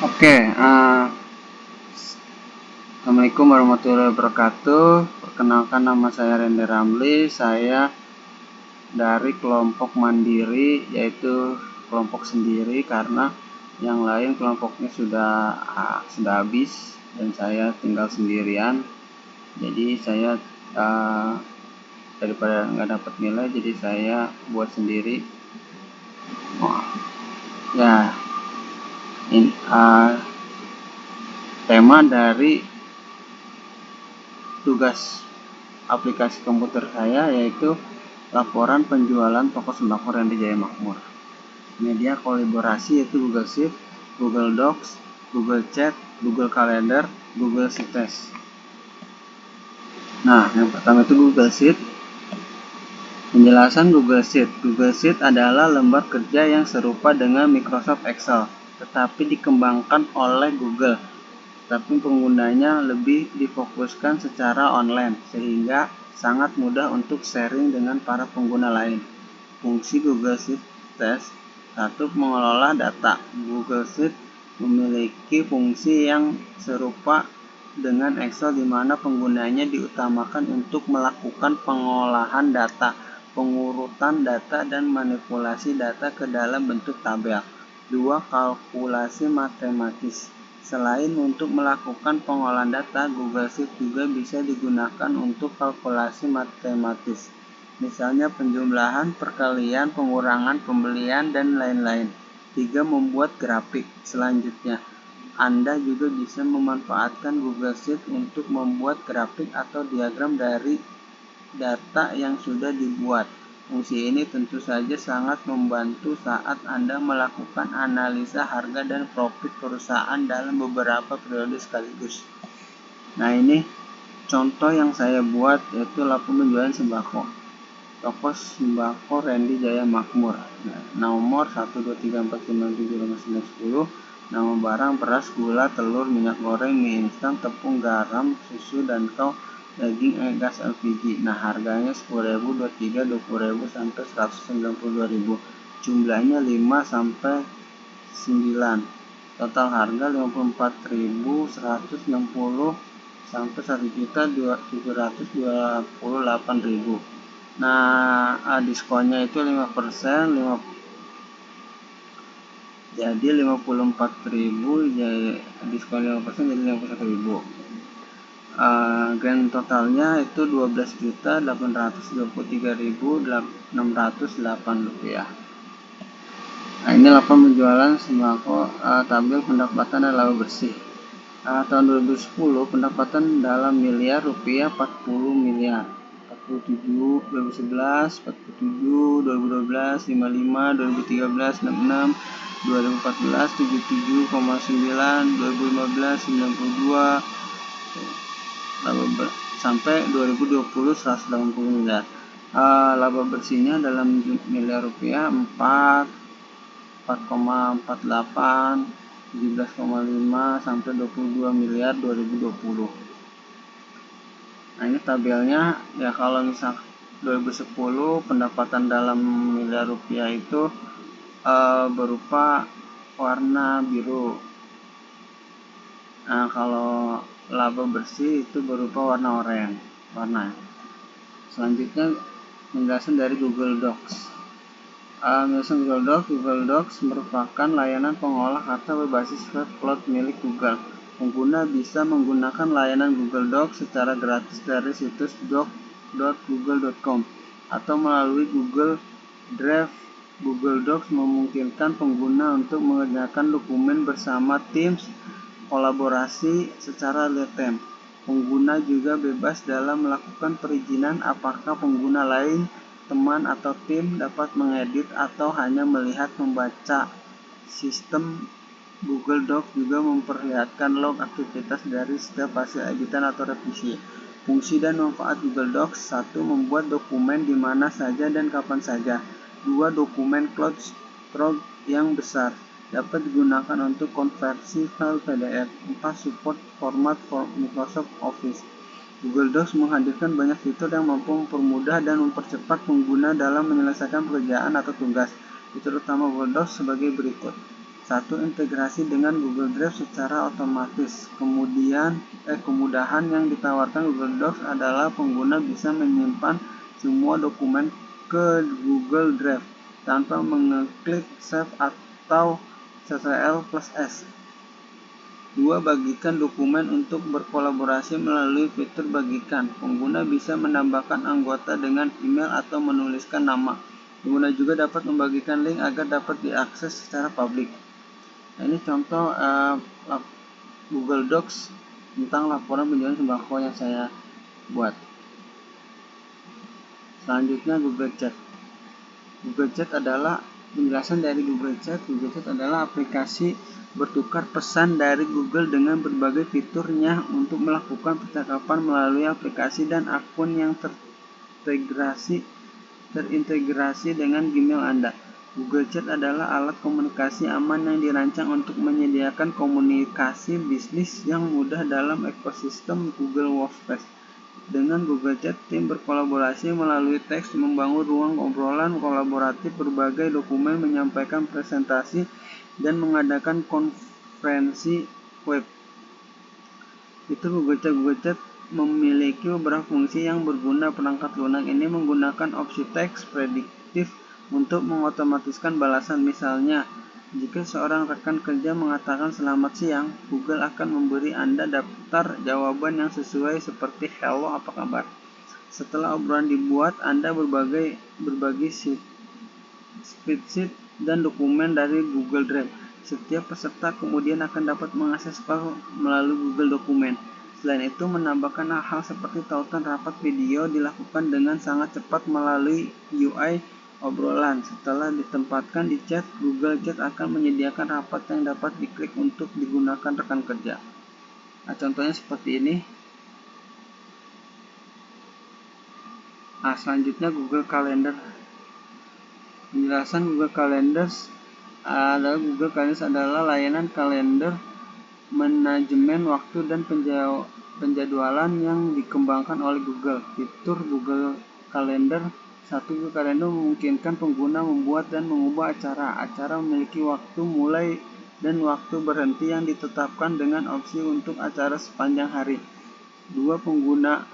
Oke, Assalamualaikum warahmatullahi wabarakatuh. Perkenalkan, nama saya Rende Ramli. Saya dari kelompok mandiri, yaitu kelompok sendiri karena yang lain kelompoknya sudah habis dan saya tinggal sendirian. Jadi saya daripada nggak dapat nilai, jadi saya buat sendiri. Ya, tema dari tugas aplikasi komputer saya yaitu laporan penjualan toko sembako Rende Jaya Makmur. Media kolaborasi yaitu Google Sheet, Google Docs, Google Chat, Google Calendar, Google Sheets. Nah, yang pertama itu Google Sheet. Penjelasan Google Sheet. Google Sheet adalah lembar kerja yang serupa dengan Microsoft Excel, tetapi dikembangkan oleh Google. Tapi penggunanya lebih difokuskan secara online, sehingga sangat mudah untuk sharing dengan para pengguna lain. Fungsi Google Sheets. 1. Mengelola data. Google Sheets memiliki fungsi yang serupa dengan Excel di mana penggunanya diutamakan untuk melakukan pengolahan data, pengurutan data, dan manipulasi data ke dalam bentuk tabel. 2. Kalkulasi matematis. Selain untuk melakukan pengolahan data, Google Sheets juga bisa digunakan untuk kalkulasi matematis. Misalnya penjumlahan, perkalian, pengurangan, pembelian, dan lain-lain. 3. Membuat grafik. Selanjutnya, Anda juga bisa memanfaatkan Google Sheets untuk membuat grafik atau diagram dari data yang sudah dibuat. Fungsi ini tentu saja sangat membantu saat Anda melakukan analisa harga dan profit perusahaan dalam beberapa periode sekaligus. Nah, ini contoh yang saya buat, yaitu laporan penjualan sembako. Toko sembako Rende Jaya Makmur. Nomor 12345675910. Nama barang: beras, gula, telur, minyak goreng, mie instan, tepung, garam, susu, dan daging, gas LPG. Nah, harganya 10.000, 23, 20.000 sampai 192.000. Jumlahnya 5 sampai 9. Total harga 54.160 sampai 1.728.000. Nah, diskonnya itu 5%, jadi 54.000, jadi diskon 5% jadi 51.000. Grand totalnya itu 12.823.608 rupiah. Nah, ini laporan penjualan sembako. Tabel pendapatan dan laba bersih. Tahun 2010 pendapatan dalam miliar rupiah 40 miliar. 47, 2011, 47, 2012, 55, 2013, 66, 2014, 77,9, 2015, 92, sampai 2020 180 miliar. Laba bersihnya dalam miliar rupiah 4,48, 17,5 sampai 22 miliar 2020. Nah, ini tabelnya ya. Kalau misal 2010 pendapatan dalam miliar rupiah itu berupa warna biru. Nah, kalau laba bersih itu berupa warna oranye. Selanjutnya penjelasan dari Google Docs. Google Docs merupakan layanan pengolah kata berbasis web cloud milik Google. Pengguna bisa menggunakan layanan Google Docs secara gratis dari situs doc.google.com atau melalui Google Drive. Google Docs memungkinkan pengguna untuk mengerjakan dokumen bersama tim kolaborasi secara real-time. Pengguna juga bebas dalam melakukan perizinan apakah pengguna lain, teman, atau tim dapat mengedit atau hanya melihat membaca. Sistem Google Docs juga memperlihatkan log aktivitas dari setiap hasil editan atau revisi. Fungsi dan manfaat Google Docs: 1. Membuat dokumen di mana saja dan kapan saja. 2. Dokumen cloud storage yang besar dapat digunakan untuk konversi file PDF. 4. Support format Microsoft Office. Google Docs menghadirkan banyak fitur yang mampu mempermudah dan mempercepat pengguna dalam menyelesaikan pekerjaan atau tugas. Fitur utama Google Docs sebagai berikut. Satu, integrasi dengan Google Drive secara otomatis. Kemudahan yang ditawarkan Google Docs adalah pengguna bisa menyimpan semua dokumen ke Google Drive tanpa mengeklik Save atau Ctrl+S. 2. Bagikan dokumen untuk berkolaborasi melalui fitur bagikan. Pengguna bisa menambahkan anggota dengan email atau menuliskan nama. Pengguna juga dapat membagikan link agar dapat diakses secara publik. Nah, ini contoh Google Docs tentang laporan penjualan sembako yang saya buat. Selanjutnya Google Chat. Google Chat adalah penjelasan dari Google Chat. Google Chat adalah aplikasi bertukar pesan dari Google dengan berbagai fiturnya untuk melakukan percakapan melalui aplikasi dan akun yang terintegrasi dengan Gmail Anda. Google Chat adalah alat komunikasi aman yang dirancang untuk menyediakan komunikasi bisnis yang mudah dalam ekosistem Google Workspace. Dengan Google Chat, tim berkolaborasi melalui teks, membangun ruang obrolan kolaboratif, berbagai dokumen, menyampaikan presentasi, dan mengadakan konferensi web. Fitur Google Chat memiliki beberapa fungsi yang berguna. Perangkat lunak ini menggunakan opsi teks prediktif untuk mengotomatiskan balasan. Misalnya, jika seorang rekan kerja mengatakan selamat siang, Google akan memberi Anda daftar jawaban yang sesuai seperti hello, apa kabar. Setelah obrolan dibuat, Anda berbagi spreadsheet dan dokumen dari Google Drive. Setiap peserta kemudian akan dapat mengakses file melalui Google Dokumen. Selain itu, menambahkan hal-hal seperti tautan rapat video dilakukan dengan sangat cepat melalui UI obrolan. Setelah ditempatkan di chat, Google Chat akan menyediakan rapat yang dapat diklik untuk digunakan rekan kerja. Nah, contohnya seperti ini. Selanjutnya Google Calendar. Penjelasan Google Calendar adalah layanan kalender manajemen waktu dan penjadwalan yang dikembangkan oleh Google. Fitur Google Calendar. 1. Google Calendar memungkinkan pengguna membuat dan mengubah acara. Acara memiliki waktu mulai dan waktu berhenti yang ditetapkan dengan opsi untuk acara sepanjang hari. 2. Pengguna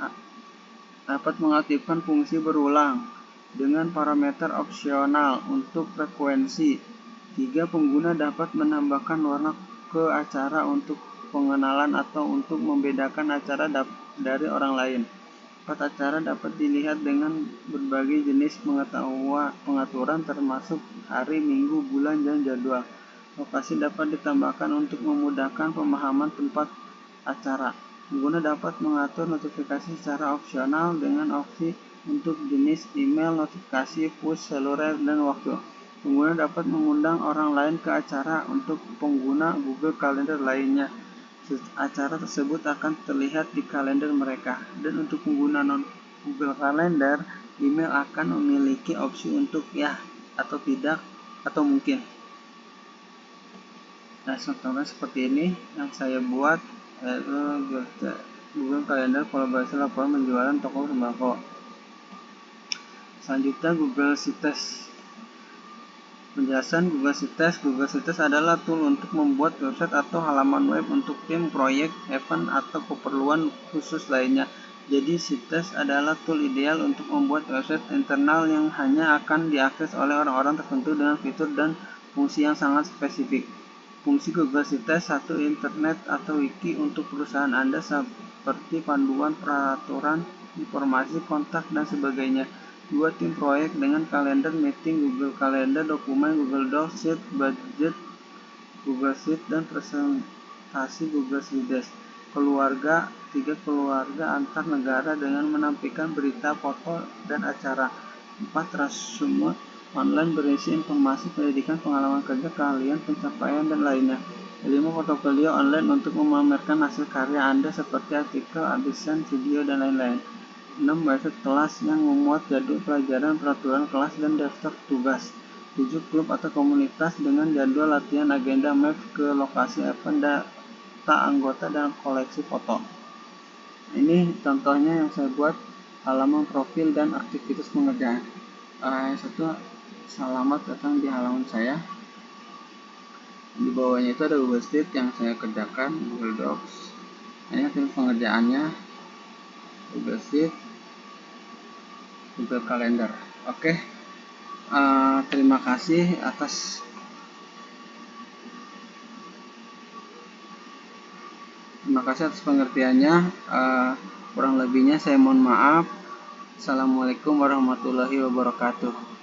dapat mengaktifkan fungsi berulang dengan parameter opsional untuk frekuensi. 3. Pengguna dapat menambahkan warna ke acara untuk pengenalan atau untuk membedakan acara dari orang lain. 4. Acara dapat dilihat dengan berbagai jenis pengaturan termasuk hari, minggu, bulan, dan jadwal. Lokasi dapat ditambahkan untuk memudahkan pemahaman tempat acara. Pengguna dapat mengatur notifikasi secara opsional dengan opsi untuk jenis email, notifikasi, push, seluler, dan waktu. Pengguna dapat mengundang orang lain ke acara untuk pengguna Google Calendar lainnya. Acara tersebut akan terlihat di kalender mereka. Dan untuk pengguna non-Google Calendar, email akan memiliki opsi untuk ya atau tidak atau mungkin. Nah, contohnya seperti ini yang saya buat, yaitu Google Calendar kolaborasi laporan penjualan toko sembako. Selanjutnya Google Sites. Penjelasan Google Sites. Google Sites adalah tool untuk membuat website atau halaman web untuk tim, proyek, event, atau keperluan khusus lainnya. Jadi, Sites adalah tool ideal untuk membuat website internal yang hanya akan diakses oleh orang-orang tertentu dengan fitur dan fungsi yang sangat spesifik. Fungsi Google Sites. 1. Internet atau wiki untuk perusahaan Anda seperti panduan, peraturan, informasi, kontak, dan sebagainya. 2. Tim proyek dengan kalender, meeting, Google Calendar, dokumen, Google Docs, Sheet, budget, Google Sheet, dan presentasi Google Slides. Keluarga. 3. Keluarga antar negara dengan menampilkan berita, foto, dan acara. 4. Resume online berisi informasi pendidikan, pengalaman kerja, keahlian, pencapaian, dan lainnya. 5. Portofolio online untuk memamerkan hasil karya Anda seperti artikel, desain, video, dan lain-lain. 6. Website kelas yang memuat jadwal pelajaran, peraturan kelas, dan daftar tugas. 7. Klub atau komunitas dengan jadwal latihan, agenda, map ke lokasi event, data anggota, dan koleksi foto. Ini contohnya yang saya buat, halaman profil dan aktivitas pengerjaan. Selamat datang di halaman saya. Di bawahnya itu ada Google Sheet yang saya kerjakan, Google Docs. Ini tim pengerjaannya, Google Sheet, Google Calendar. Oke, terima kasih atas pengertiannya. Kurang lebihnya saya mohon maaf. Assalamualaikum warahmatullahi wabarakatuh.